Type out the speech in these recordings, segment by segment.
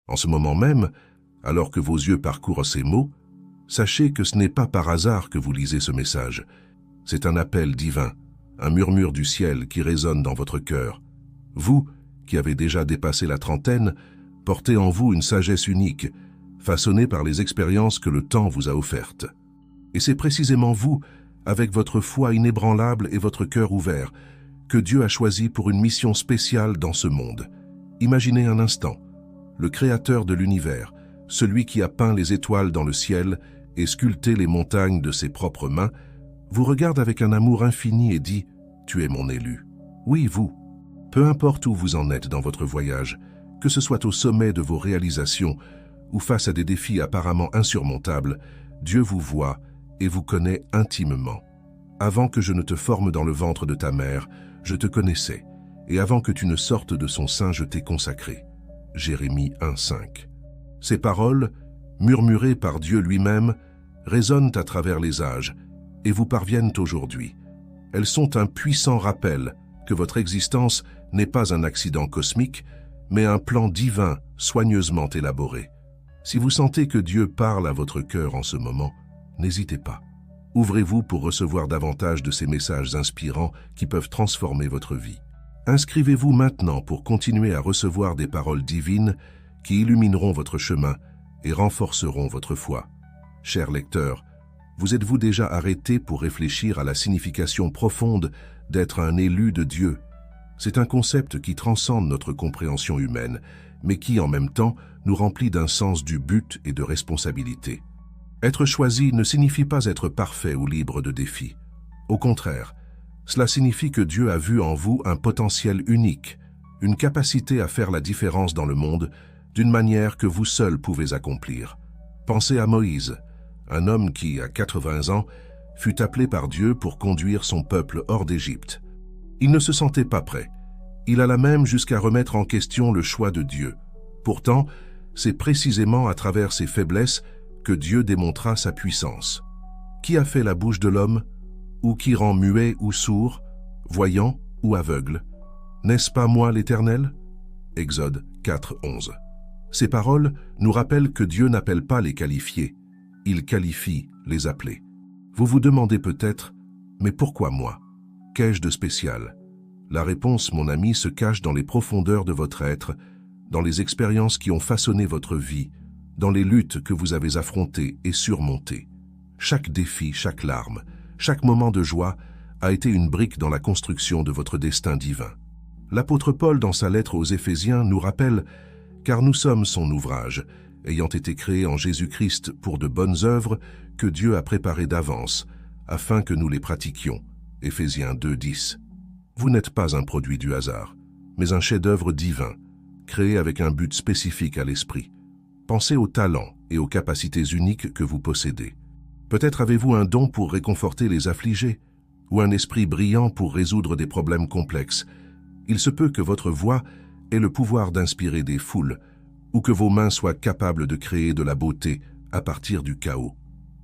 En ce moment même, alors que vos yeux parcourent ces mots, sachez que ce n'est pas par hasard que vous lisez ce message. C'est un appel divin, un murmure du ciel qui résonne dans votre cœur. Vous, qui avez déjà dépassé la trentaine, portez en vous une sagesse unique, façonnée par les expériences que le temps vous a offertes. Et c'est précisément vous, avec votre foi inébranlable et votre cœur ouvert, que Dieu a choisi pour une mission spéciale dans ce monde. Imaginez un instant, le Créateur de l'univers, celui qui a peint les étoiles dans le ciel et sculpté les montagnes de ses propres mains, vous regarde avec un amour infini et dit « Tu es mon élu ». Oui, vous. Peu importe où vous en êtes dans votre voyage, que ce soit au sommet de vos réalisations ou face à des défis apparemment insurmontables, Dieu vous voit et vous connaît intimement. Avant que je ne te forme dans le ventre de ta mère, je te connaissais, et avant que tu ne sortes de son sein, je t'ai consacré. Jérémie 1,5. Ces paroles, murmurées par Dieu lui-même, résonnent à travers les âges et vous parviennent aujourd'hui. Elles sont un puissant rappel que votre existence n'est pas un accident cosmique, mais un plan divin soigneusement élaboré. Si vous sentez que Dieu parle à votre cœur en ce moment, n'hésitez pas. Ouvrez-vous pour recevoir davantage de ces messages inspirants qui peuvent transformer votre vie. Inscrivez-vous maintenant pour continuer à recevoir des paroles divines qui illumineront votre chemin et renforceront votre foi. Chers lecteurs, vous êtes-vous déjà arrêté pour réfléchir à la signification profonde d'être un élu de Dieu? C'est un concept qui transcende notre compréhension humaine, mais qui, en même temps, nous remplit d'un sens du but et de responsabilité. Être choisi ne signifie pas être parfait ou libre de défis. Au contraire, cela signifie que Dieu a vu en vous un potentiel unique, une capacité à faire la différence dans le monde d'une manière que vous seul pouvez accomplir. Pensez à Moïse, un homme qui, à 80 ans, fut appelé par Dieu pour conduire son peuple hors d'Égypte. Il ne se sentait pas prêt. Il alla même jusqu'à remettre en question le choix de Dieu. Pourtant, c'est précisément à travers ses faiblesses que Dieu démontra sa puissance. Qui a fait la bouche de l'homme? Ou qui rend muet ou sourd, voyant ou aveugle? N'est-ce pas moi l'Éternel? Exode 4:11. Ces paroles nous rappellent que Dieu n'appelle pas les qualifiés, il qualifie les appelés. Vous vous demandez peut-être, mais pourquoi moi? Qu'ai-je de spécial? La réponse, mon ami, se cache dans les profondeurs de votre être, dans les expériences qui ont façonné votre vie, dans les luttes que vous avez affrontées et surmontées. Chaque défi, chaque larme, chaque moment de joie a été une brique dans la construction de votre destin divin. L'apôtre Paul, dans sa lettre aux Éphésiens, nous rappelle « Car nous sommes son ouvrage, ayant été créés en Jésus-Christ pour de bonnes œuvres que Dieu a préparées d'avance, afin que nous les pratiquions. » Éphésiens 2:10. Vous n'êtes pas un produit du hasard, mais un chef-d'œuvre divin, créé avec un but spécifique à l'esprit. Pensez aux talents et aux capacités uniques que vous possédez. Peut-être avez-vous un don pour réconforter les affligés, ou un esprit brillant pour résoudre des problèmes complexes. Il se peut que votre voix ait le pouvoir d'inspirer des foules, ou que vos mains soient capables de créer de la beauté à partir du chaos.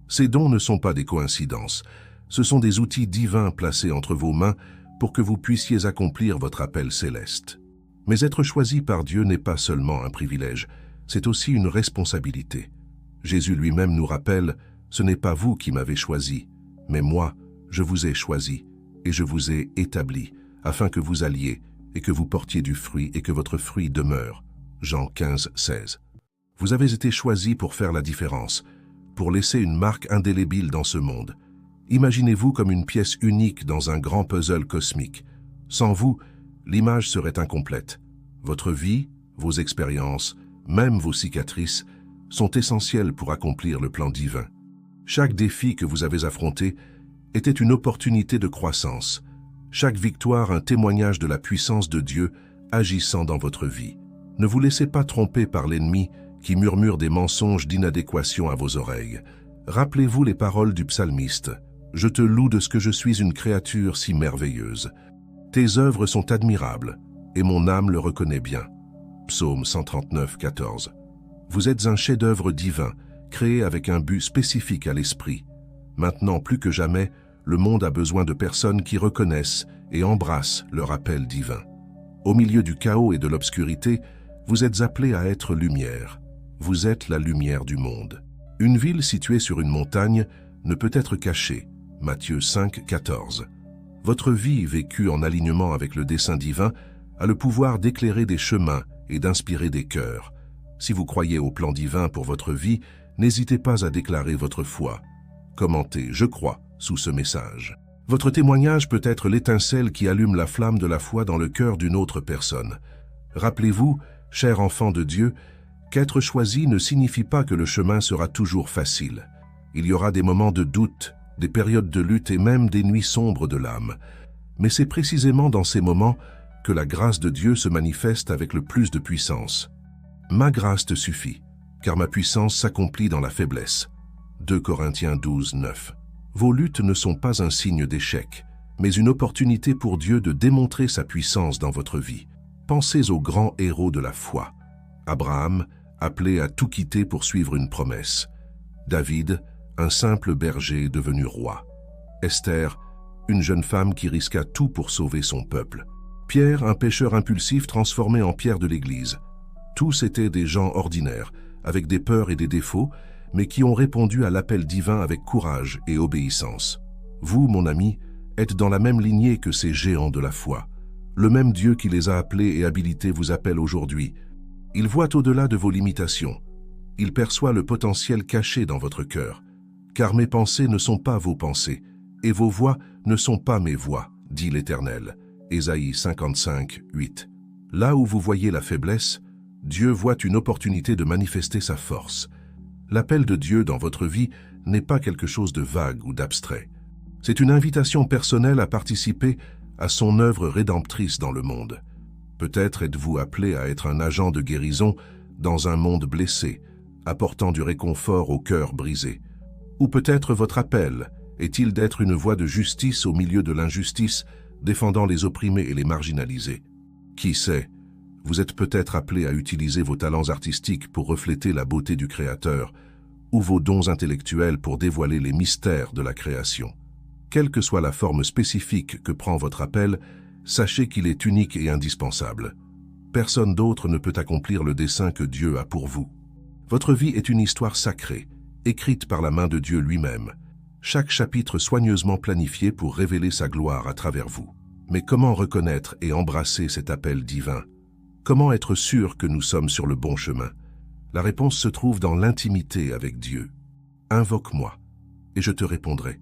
Ces dons ne sont pas des coïncidences, ce sont des outils divins placés entre vos mains pour que vous puissiez accomplir votre appel céleste. Mais être choisi par Dieu n'est pas seulement un privilège, c'est aussi une responsabilité. Jésus lui-même nous rappelle « Ce n'est pas vous qui m'avez choisi, mais moi, je vous ai choisi et je vous ai établi, afin que vous alliez et que vous portiez du fruit et que votre fruit demeure. » Jean 15:16. Vous avez été choisi pour faire la différence, pour laisser une marque indélébile dans ce monde. Imaginez-vous comme une pièce unique dans un grand puzzle cosmique. Sans vous, l'image serait incomplète. Votre vie, vos expériences, même vos cicatrices, sont essentielles pour accomplir le plan divin. Chaque défi que vous avez affronté était une opportunité de croissance. Chaque victoire un témoignage de la puissance de Dieu agissant dans votre vie. Ne vous laissez pas tromper par l'ennemi qui murmure des mensonges d'inadéquation à vos oreilles. Rappelez-vous les paroles du psalmiste. « Je te loue de ce que je suis une créature si merveilleuse. Tes œuvres sont admirables, et mon âme le reconnaît bien. » Psaume 139:14. Vous êtes un chef-d'œuvre divin, créé avec un but spécifique à l'esprit. Maintenant, plus que jamais, le monde a besoin de personnes qui reconnaissent et embrassent leur appel divin. Au milieu du chaos et de l'obscurité, Vous êtes appelés à être lumière. Vous êtes la lumière du monde. Une ville située sur une montagne ne peut être cachée. Matthieu 5, 14. Votre vie, vécue en alignement avec le dessein divin, a le pouvoir d'éclairer des chemins et d'inspirer des cœurs. Si vous croyez au plan divin pour votre vie, n'hésitez pas à déclarer votre foi. Commentez « Je crois » sous ce message. Votre témoignage peut être l'étincelle qui allume la flamme de la foi dans le cœur d'une autre personne. Rappelez-vous, chers enfants de Dieu, qu'être choisi ne signifie pas que le chemin sera toujours facile. Il y aura des moments de doute, des périodes de lutte et même des nuits sombres de l'âme. Mais c'est précisément dans ces moments que la grâce de Dieu se manifeste avec le plus de puissance. « Ma grâce te suffit, car ma puissance s'accomplit dans la faiblesse. » 2 Corinthiens 12, 9. Vos luttes ne sont pas un signe d'échec, mais une opportunité pour Dieu de démontrer sa puissance dans votre vie. Pensez aux grands héros de la foi. Abraham, appelé à tout quitter pour suivre une promesse. David, un simple berger devenu roi. Esther, une jeune femme qui risqua tout pour sauver son peuple. Pierre, un pécheur impulsif transformé en pierre de l'Église. Tous étaient des gens ordinaires, avec des peurs et des défauts, mais qui ont répondu à l'appel divin avec courage et obéissance. Vous, mon ami, êtes dans la même lignée que ces géants de la foi. Le même Dieu qui les a appelés et habilités vous appelle aujourd'hui. Il voit au-delà de vos limitations. Il perçoit le potentiel caché dans votre cœur. Car mes pensées ne sont pas vos pensées, et vos voix ne sont pas mes voix, dit l'Éternel. Ésaïe 55, 8. Là où vous voyez la faiblesse, Dieu voit une opportunité de manifester sa force. L'appel de Dieu dans votre vie n'est pas quelque chose de vague ou d'abstrait. C'est une invitation personnelle à participer à son œuvre rédemptrice dans le monde. Peut-être êtes-vous appelé à être un agent de guérison dans un monde blessé, apportant du réconfort au cœur brisé. Ou peut-être votre appel est-il d'être une voix de justice au milieu de l'injustice, défendant les opprimés et les marginalisés. Qui sait, vous êtes peut-être appelé à utiliser vos talents artistiques pour refléter la beauté du Créateur, ou vos dons intellectuels pour dévoiler les mystères de la création. Quelle que soit la forme spécifique que prend votre appel, sachez qu'il est unique et indispensable. Personne d'autre ne peut accomplir le dessein que Dieu a pour vous. Votre vie est une histoire sacrée, écrite par la main de Dieu lui-même. Chaque chapitre soigneusement planifié pour révéler sa gloire à travers vous. Mais comment reconnaître et embrasser cet appel divin? Comment être sûr que nous sommes sur le bon chemin? La réponse se trouve dans l'intimité avec Dieu. Invoque-moi, et je te répondrai.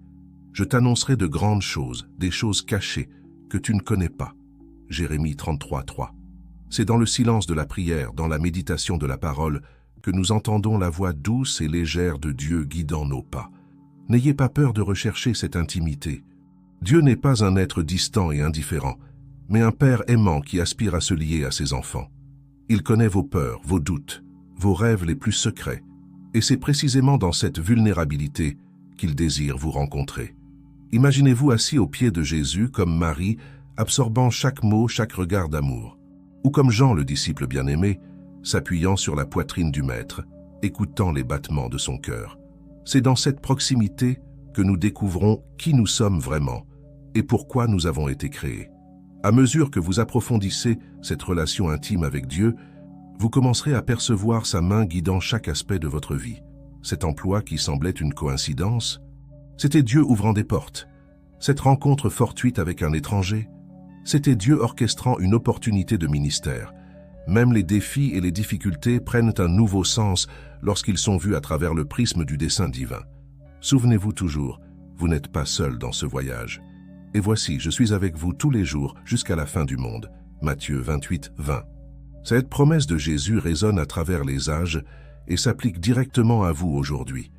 Je t'annoncerai de grandes choses, des choses cachées, que tu ne connais pas. Jérémie 33, 3. C'est dans le silence de la prière, dans la méditation de la parole, que nous entendons la voix douce et légère de Dieu guidant nos pas. N'ayez pas peur de rechercher cette intimité. Dieu n'est pas un être distant et indifférent, mais un Père aimant qui aspire à se lier à ses enfants. Il connaît vos peurs, vos doutes, vos rêves les plus secrets, et c'est précisément dans cette vulnérabilité qu'il désire vous rencontrer. Imaginez-vous assis aux pieds de Jésus comme Marie, absorbant chaque mot, chaque regard d'amour, ou comme Jean, le disciple bien-aimé, s'appuyant sur la poitrine du Maître, écoutant les battements de son cœur. C'est dans cette proximité que nous découvrons qui nous sommes vraiment et pourquoi nous avons été créés. À mesure que vous approfondissez cette relation intime avec Dieu, vous commencerez à percevoir sa main guidant chaque aspect de votre vie. Cet emploi qui semblait une coïncidence, c'était Dieu ouvrant des portes. Cette rencontre fortuite avec un étranger, c'était Dieu orchestrant une opportunité de ministère. Même les défis et les difficultés prennent un nouveau sens lorsqu'ils sont vus à travers le prisme du dessein divin. Souvenez-vous toujours, vous n'êtes pas seul dans ce voyage. Et voici, je suis avec vous tous les jours jusqu'à la fin du monde. Matthieu 28, 20. Cette promesse de Jésus résonne à travers les âges et s'applique directement à vous aujourd'hui.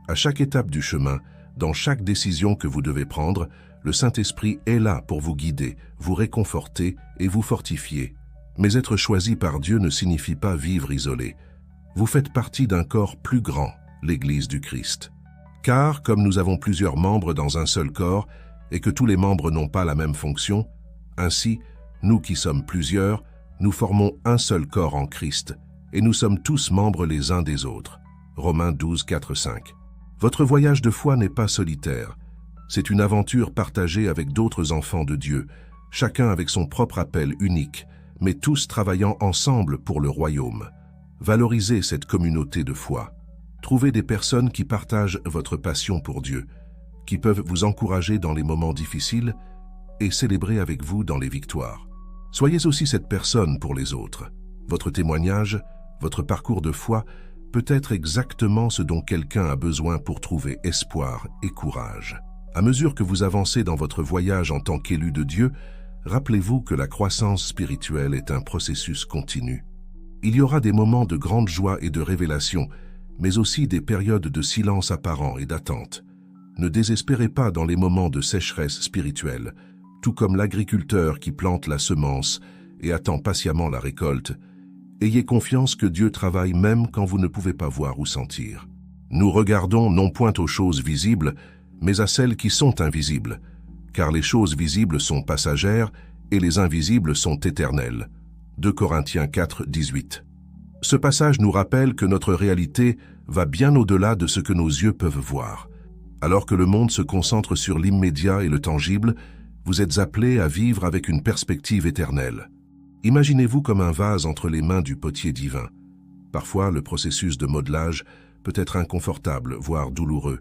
À chaque étape du chemin, dans chaque décision que vous devez prendre, le Saint-Esprit est là pour vous guider, vous réconforter et vous fortifier. Mais être choisi par Dieu ne signifie pas vivre isolé. Vous faites partie d'un corps plus grand, l'Église du Christ. Car, comme nous avons plusieurs membres dans un seul corps, et que tous les membres n'ont pas la même fonction, ainsi, nous qui sommes plusieurs, nous formons un seul corps en Christ, et nous sommes tous membres les uns des autres. Romains 12, 4, 5. Votre voyage de foi n'est pas solitaire. C'est une aventure partagée avec d'autres enfants de Dieu, chacun avec son propre appel unique, mais tous travaillant ensemble pour le royaume. Valorisez cette communauté de foi. Trouvez des personnes qui partagent votre passion pour Dieu, qui peuvent vous encourager dans les moments difficiles et célébrer avec vous dans les victoires. Soyez aussi cette personne pour les autres. Votre témoignage, votre parcours de foi peut être exactement ce dont quelqu'un a besoin pour trouver espoir et courage. À mesure que vous avancez dans votre voyage en tant qu'élu de Dieu, rappelez-vous que la croissance spirituelle est un processus continu. Il y aura des moments de grande joie et de révélation, mais aussi des périodes de silence apparent et d'attente. Ne désespérez pas dans les moments de sécheresse spirituelle, tout comme l'agriculteur qui plante la semence et attend patiemment la récolte. Ayez confiance que Dieu travaille même quand vous ne pouvez pas voir ou sentir. Nous regardons non point aux choses visibles, mais à celles qui sont invisibles, car les choses visibles sont passagères et les invisibles sont éternelles. 2 Corinthiens 4, 18. Ce passage nous rappelle que notre réalité va bien au-delà de ce que nos yeux peuvent voir. Alors que le monde se concentre sur l'immédiat et le tangible, vous êtes appelés à vivre avec une perspective éternelle. Imaginez-vous comme un vase entre les mains du potier divin. Parfois, le processus de modelage peut être inconfortable, voire douloureux.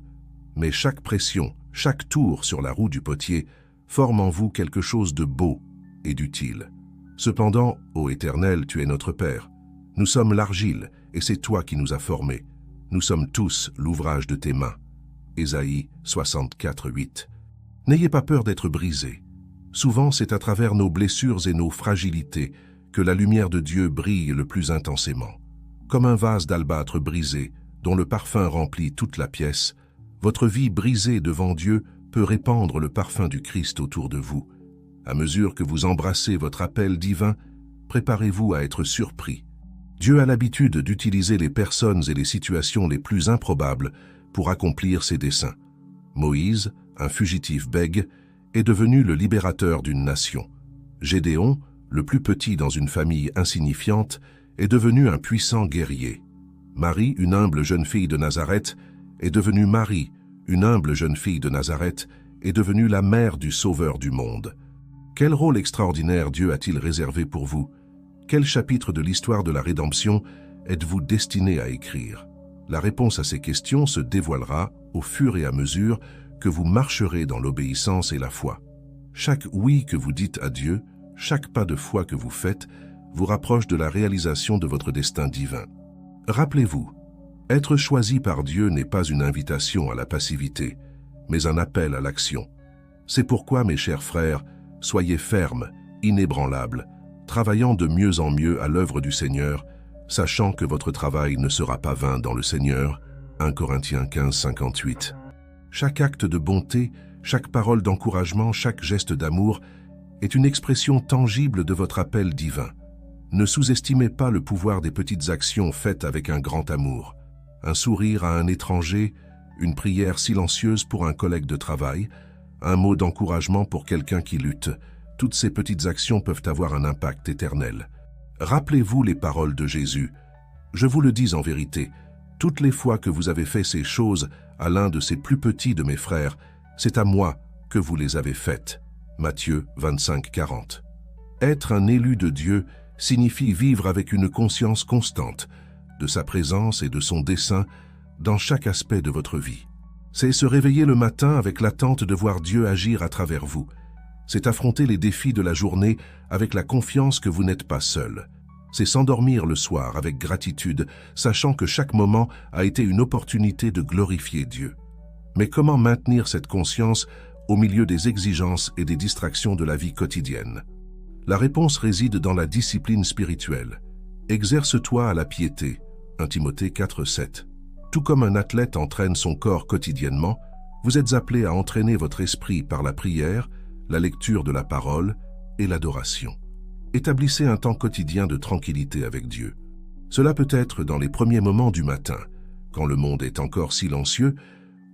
Mais chaque pression, chaque tour sur la roue du potier forme en vous quelque chose de beau et d'utile. Cependant, ô Éternel, tu es notre Père. Nous sommes l'argile, et c'est toi qui nous as formés. Nous sommes tous l'ouvrage de tes mains. Ésaïe 64, 8. N'ayez pas peur d'être brisés. Souvent, c'est à travers nos blessures et nos fragilités que la lumière de Dieu brille le plus intensément. Comme un vase d'albâtre brisé, dont le parfum remplit toute la pièce, votre vie brisée devant Dieu peut répandre le parfum du Christ autour de vous. À mesure que vous embrassez votre appel divin, préparez-vous à être surpris. Dieu a l'habitude d'utiliser les personnes et les situations les plus improbables pour accomplir ses desseins. Moïse, un fugitif bègue, est devenu le libérateur d'une nation. Gédéon, le plus petit dans une famille insignifiante, est devenu un puissant guerrier. Marie, une humble jeune fille de Nazareth, est devenue Marie, une humble jeune fille de Nazareth, est devenue la mère du Sauveur du monde. Quel rôle extraordinaire Dieu a-t-il réservé pour vous? Quel chapitre de l'histoire de la rédemption êtes-vous destiné à écrire? La réponse à ces questions se dévoilera au fur et à mesure que vous marcherez dans l'obéissance et la foi. Chaque oui que vous dites à Dieu, chaque pas de foi que vous faites, vous rapproche de la réalisation de votre destin divin. Rappelez-vous, être choisi par Dieu n'est pas une invitation à la passivité, mais un appel à l'action. C'est pourquoi, mes chers frères, soyez fermes, inébranlables, travaillant de mieux en mieux à l'œuvre du Seigneur, sachant que votre travail ne sera pas vain dans le Seigneur. 1 Corinthiens 15, 58. Chaque acte de bonté, chaque parole d'encouragement, chaque geste d'amour est une expression tangible de votre appel divin. Ne sous-estimez pas le pouvoir des petites actions faites avec un grand amour. Un sourire à un étranger, une prière silencieuse pour un collègue de travail, un mot d'encouragement pour quelqu'un qui lutte. Toutes ces petites actions peuvent avoir un impact éternel. Rappelez-vous les paroles de Jésus. Je vous le dis en vérité, toutes les fois que vous avez fait ces choses à l'un de ces plus petits de mes frères, c'est à moi que vous les avez faites. Matthieu 25, 40. Être un élu de Dieu signifie vivre avec une conscience constante de sa présence et de son dessein dans chaque aspect de votre vie. C'est se réveiller le matin avec l'attente de voir Dieu agir à travers vous. C'est affronter les défis de la journée avec la confiance que vous n'êtes pas seul. C'est s'endormir le soir avec gratitude, sachant que chaque moment a été une opportunité de glorifier Dieu. Mais comment maintenir cette conscience au milieu des exigences et des distractions de la vie quotidienne? La réponse réside dans la discipline spirituelle. Exerce-toi à la piété. 1 Timothée 4, 7. Tout comme un athlète entraîne son corps quotidiennement, vous êtes appelé à entraîner votre esprit par la prière, la lecture de la parole et l'adoration. Établissez un temps quotidien de tranquillité avec Dieu. Cela peut être dans les premiers moments du matin, quand le monde est encore silencieux,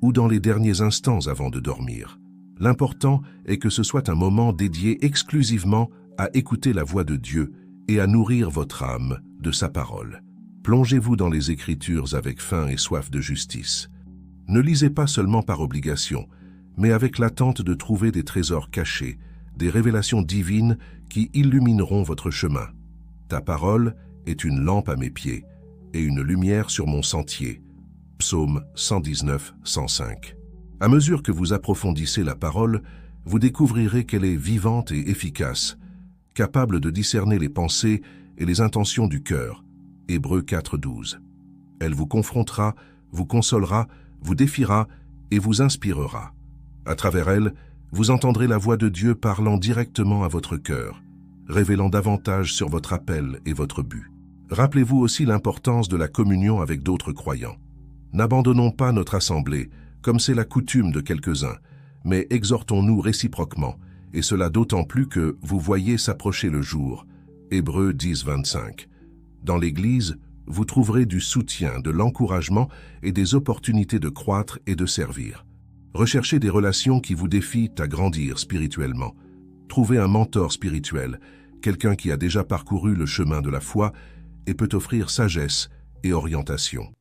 ou dans les derniers instants avant de dormir. L'important est que ce soit un moment dédié exclusivement à écouter la voix de Dieu et à nourrir votre âme de sa parole. Plongez-vous dans les Écritures avec faim et soif de justice. Ne lisez pas seulement par obligation, mais avec l'attente de trouver des trésors cachés, des révélations divines qui illumineront votre chemin. Ta parole est une lampe à mes pieds et une lumière sur mon sentier. Psaume 119, 105. À mesure que vous approfondissez la parole, vous découvrirez qu'elle est vivante et efficace, capable de discerner les pensées et les intentions du cœur. Hébreux 4, 12. Elle vous confrontera, vous consolera, vous défiera et vous inspirera. À travers elle, vous entendrez la voix de Dieu parlant directement à votre cœur, révélant davantage sur votre appel et votre but. Rappelez-vous aussi l'importance de la communion avec d'autres croyants. N'abandonnons pas notre assemblée, comme c'est la coutume de quelques-uns, mais exhortons-nous réciproquement, et cela d'autant plus que vous voyez s'approcher le jour. Hébreux 10, 25. Dans l'Église, vous trouverez du soutien, de l'encouragement et des opportunités de croître et de servir. Recherchez des relations qui vous défient à grandir spirituellement. Trouvez un mentor spirituel, quelqu'un qui a déjà parcouru le chemin de la foi et peut offrir sagesse et orientation.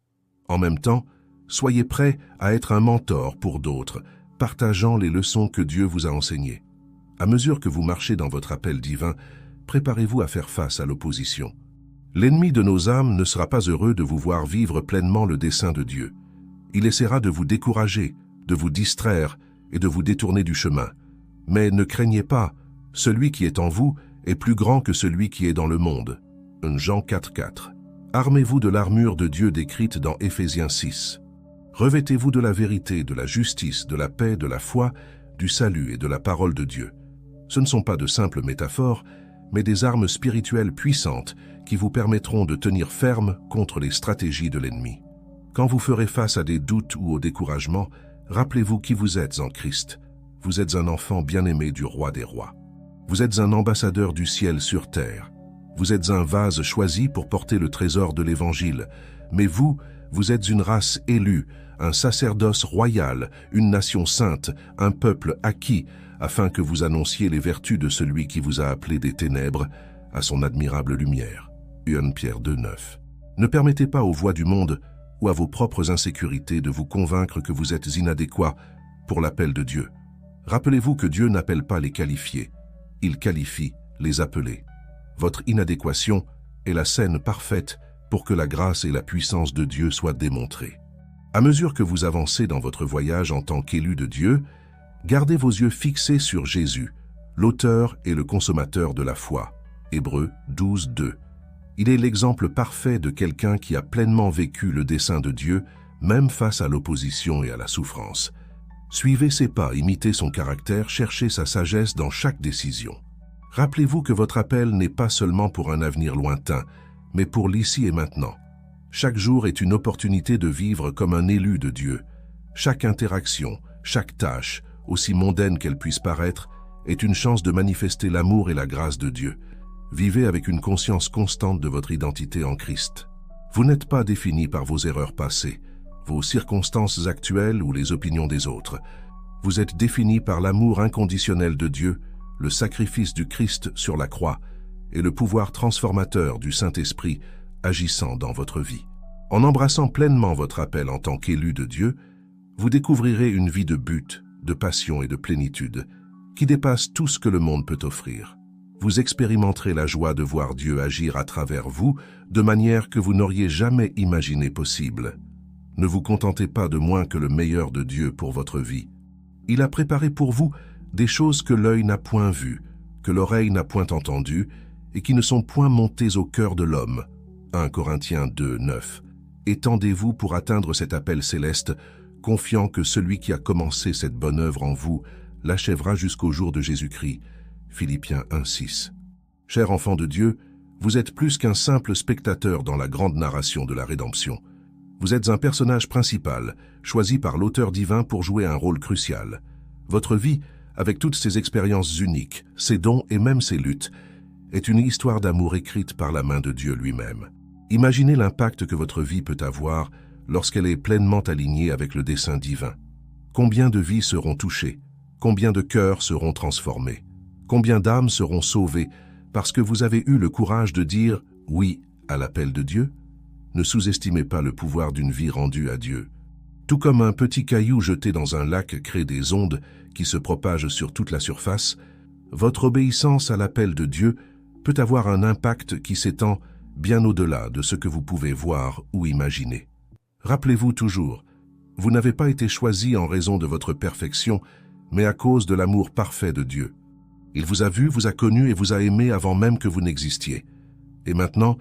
En même temps, soyez prêts à être un mentor pour d'autres, partageant les leçons que Dieu vous a enseignées. À mesure que vous marchez dans votre appel divin, préparez-vous à faire face à l'opposition. L'ennemi de nos âmes ne sera pas heureux de vous voir vivre pleinement le dessein de Dieu. Il essaiera de vous décourager, de vous distraire et de vous détourner du chemin. Mais ne craignez pas, celui qui est en vous est plus grand que celui qui est dans le monde. Jean 4, 4. Armez-vous de l'armure de Dieu décrite dans Éphésiens 6. Revêtez-vous de la vérité, de la justice, de la paix, de la foi, du salut et de la parole de Dieu. Ce ne sont pas de simples métaphores, mais des armes spirituelles puissantes qui vous permettront de tenir ferme contre les stratégies de l'ennemi. Quand vous ferez face à des doutes ou au découragement, rappelez-vous qui vous êtes en Christ. Vous êtes un enfant bien-aimé du Roi des Rois. Vous êtes un ambassadeur du ciel sur terre. Vous êtes un vase choisi pour porter le trésor de l'Évangile. Mais vous êtes une race élue, un sacerdoce royal, une nation sainte, un peuple acquis, afin que vous annonciez les vertus de celui qui vous a appelé des ténèbres à son admirable lumière. 1 Pierre 2, 9. Ne permettez pas aux voix du monde ou à vos propres insécurités de vous convaincre que vous êtes inadéquat pour l'appel de Dieu. Rappelez-vous que Dieu n'appelle pas les qualifiés, il qualifie les appelés. Votre inadéquation est la scène parfaite pour que la grâce et la puissance de Dieu soient démontrées. À mesure que vous avancez dans votre voyage en tant qu'élu de Dieu, gardez vos yeux fixés sur Jésus, l'auteur et le consommateur de la foi. Hébreux 12, 2. Il est l'exemple parfait de quelqu'un qui a pleinement vécu le dessein de Dieu, même face à l'opposition et à la souffrance. Suivez ses pas, imitez son caractère, cherchez sa sagesse dans chaque décision. Rappelez-vous que votre appel n'est pas seulement pour un avenir lointain, mais pour l'ici et maintenant. Chaque jour est une opportunité de vivre comme un élu de Dieu. Chaque interaction, chaque tâche, aussi mondaine qu'elle puisse paraître, est une chance de manifester l'amour et la grâce de Dieu. Vivez avec une conscience constante de votre identité en Christ. Vous n'êtes pas défini par vos erreurs passées, vos circonstances actuelles ou les opinions des autres. Vous êtes défini par l'amour inconditionnel de Dieu, le sacrifice du Christ sur la croix et le pouvoir transformateur du Saint-Esprit agissant dans votre vie. En embrassant pleinement votre appel en tant qu'élu de Dieu, vous découvrirez une vie de but, de passion et de plénitude qui dépasse tout ce que le monde peut offrir. Vous expérimenterez la joie de voir Dieu agir à travers vous de manière que vous n'auriez jamais imaginé possible. Ne vous contentez pas de moins que le meilleur de Dieu pour votre vie. Il a préparé pour vous des choses que l'œil n'a point vues, que l'oreille n'a point entendues et qui ne sont point montées au cœur de l'homme. 1 Corinthiens 2, 9. Étendez-vous pour atteindre cet appel céleste, confiant que celui qui a commencé cette bonne œuvre en vous l'achèvera jusqu'au jour de Jésus-Christ. Philippiens 1, 6. Chers enfants de Dieu, vous êtes plus qu'un simple spectateur dans la grande narration de la rédemption. Vous êtes un personnage principal, choisi par l'auteur divin pour jouer un rôle crucial. Votre vie, avec toutes ses expériences uniques, ses dons et même ses luttes, est une histoire d'amour écrite par la main de Dieu lui-même. Imaginez l'impact que votre vie peut avoir lorsqu'elle est pleinement alignée avec le dessein divin. Combien de vies seront touchées? Combien de cœurs seront transformés? Combien d'âmes seront sauvées parce que vous avez eu le courage de dire « oui » à l'appel de Dieu? Ne sous-estimez pas le pouvoir d'une vie rendue à Dieu. Tout comme un petit caillou jeté dans un lac crée des ondes qui se propagent sur toute la surface, votre obéissance à l'appel de Dieu peut avoir un impact qui s'étend bien au-delà de ce que vous pouvez voir ou imaginer. Rappelez-vous toujours, vous n'avez pas été choisi en raison de votre perfection, mais à cause de l'amour parfait de Dieu. Il vous a vu, vous a connu et vous a aimé avant même que vous n'existiez. Et maintenant,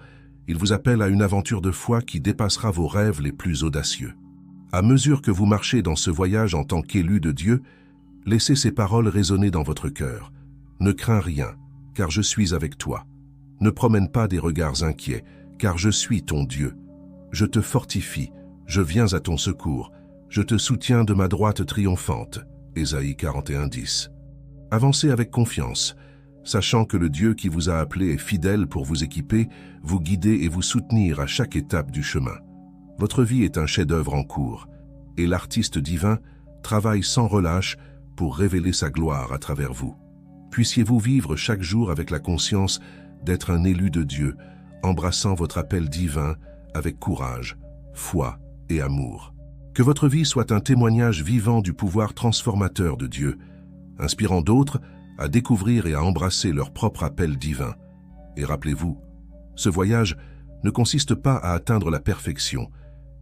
il vous appelle à une aventure de foi qui dépassera vos rêves les plus audacieux. À mesure que vous marchez dans ce voyage en tant qu'élu de Dieu, laissez ces paroles résonner dans votre cœur. Ne crains rien, car je suis avec toi. Ne promène pas des regards inquiets, car je suis ton Dieu. Je te fortifie, je viens à ton secours, je te soutiens de ma droite triomphante. Ésaïe 41:10. Avancez avec confiance, sachant que le Dieu qui vous a appelé est fidèle pour vous équiper, vous guider et vous soutenir à chaque étape du chemin. Votre vie est un chef-d'œuvre en cours, et l'artiste divin travaille sans relâche pour révéler sa gloire à travers vous. Puissiez-vous vivre chaque jour avec la conscience d'être un élu de Dieu, embrassant votre appel divin avec courage, foi et amour. Que votre vie soit un témoignage vivant du pouvoir transformateur de Dieu, inspirant d'autres à découvrir et à embrasser leur propre appel divin. Et rappelez-vous, ce voyage ne consiste pas à atteindre la perfection,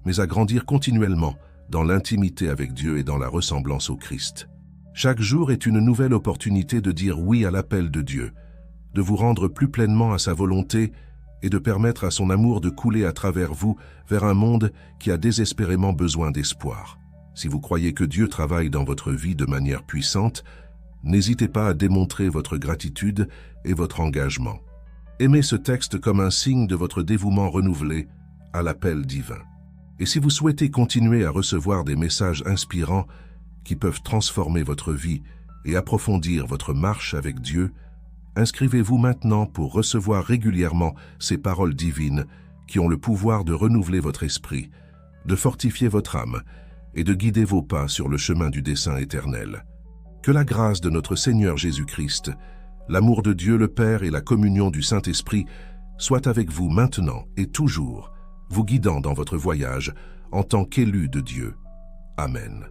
mais à grandir continuellement dans l'intimité avec Dieu et dans la ressemblance au Christ. Chaque jour est une nouvelle opportunité de dire oui à l'appel de Dieu, de vous rendre plus pleinement à sa volonté et de permettre à son amour de couler à travers vous vers un monde qui a désespérément besoin d'espoir. Si vous croyez que Dieu travaille dans votre vie de manière puissante, n'hésitez pas à démontrer votre gratitude et votre engagement. Aimez ce texte comme un signe de votre dévouement renouvelé à l'appel divin. Et si vous souhaitez continuer à recevoir des messages inspirants qui peuvent transformer votre vie et approfondir votre marche avec Dieu, inscrivez-vous maintenant pour recevoir régulièrement ces paroles divines qui ont le pouvoir de renouveler votre esprit, de fortifier votre âme et de guider vos pas sur le chemin du dessein éternel. Que la grâce de notre Seigneur Jésus-Christ, l'amour de Dieu le Père et la communion du Saint-Esprit soient avec vous maintenant et toujours, vous guidant dans votre voyage en tant qu'élu de Dieu. Amen.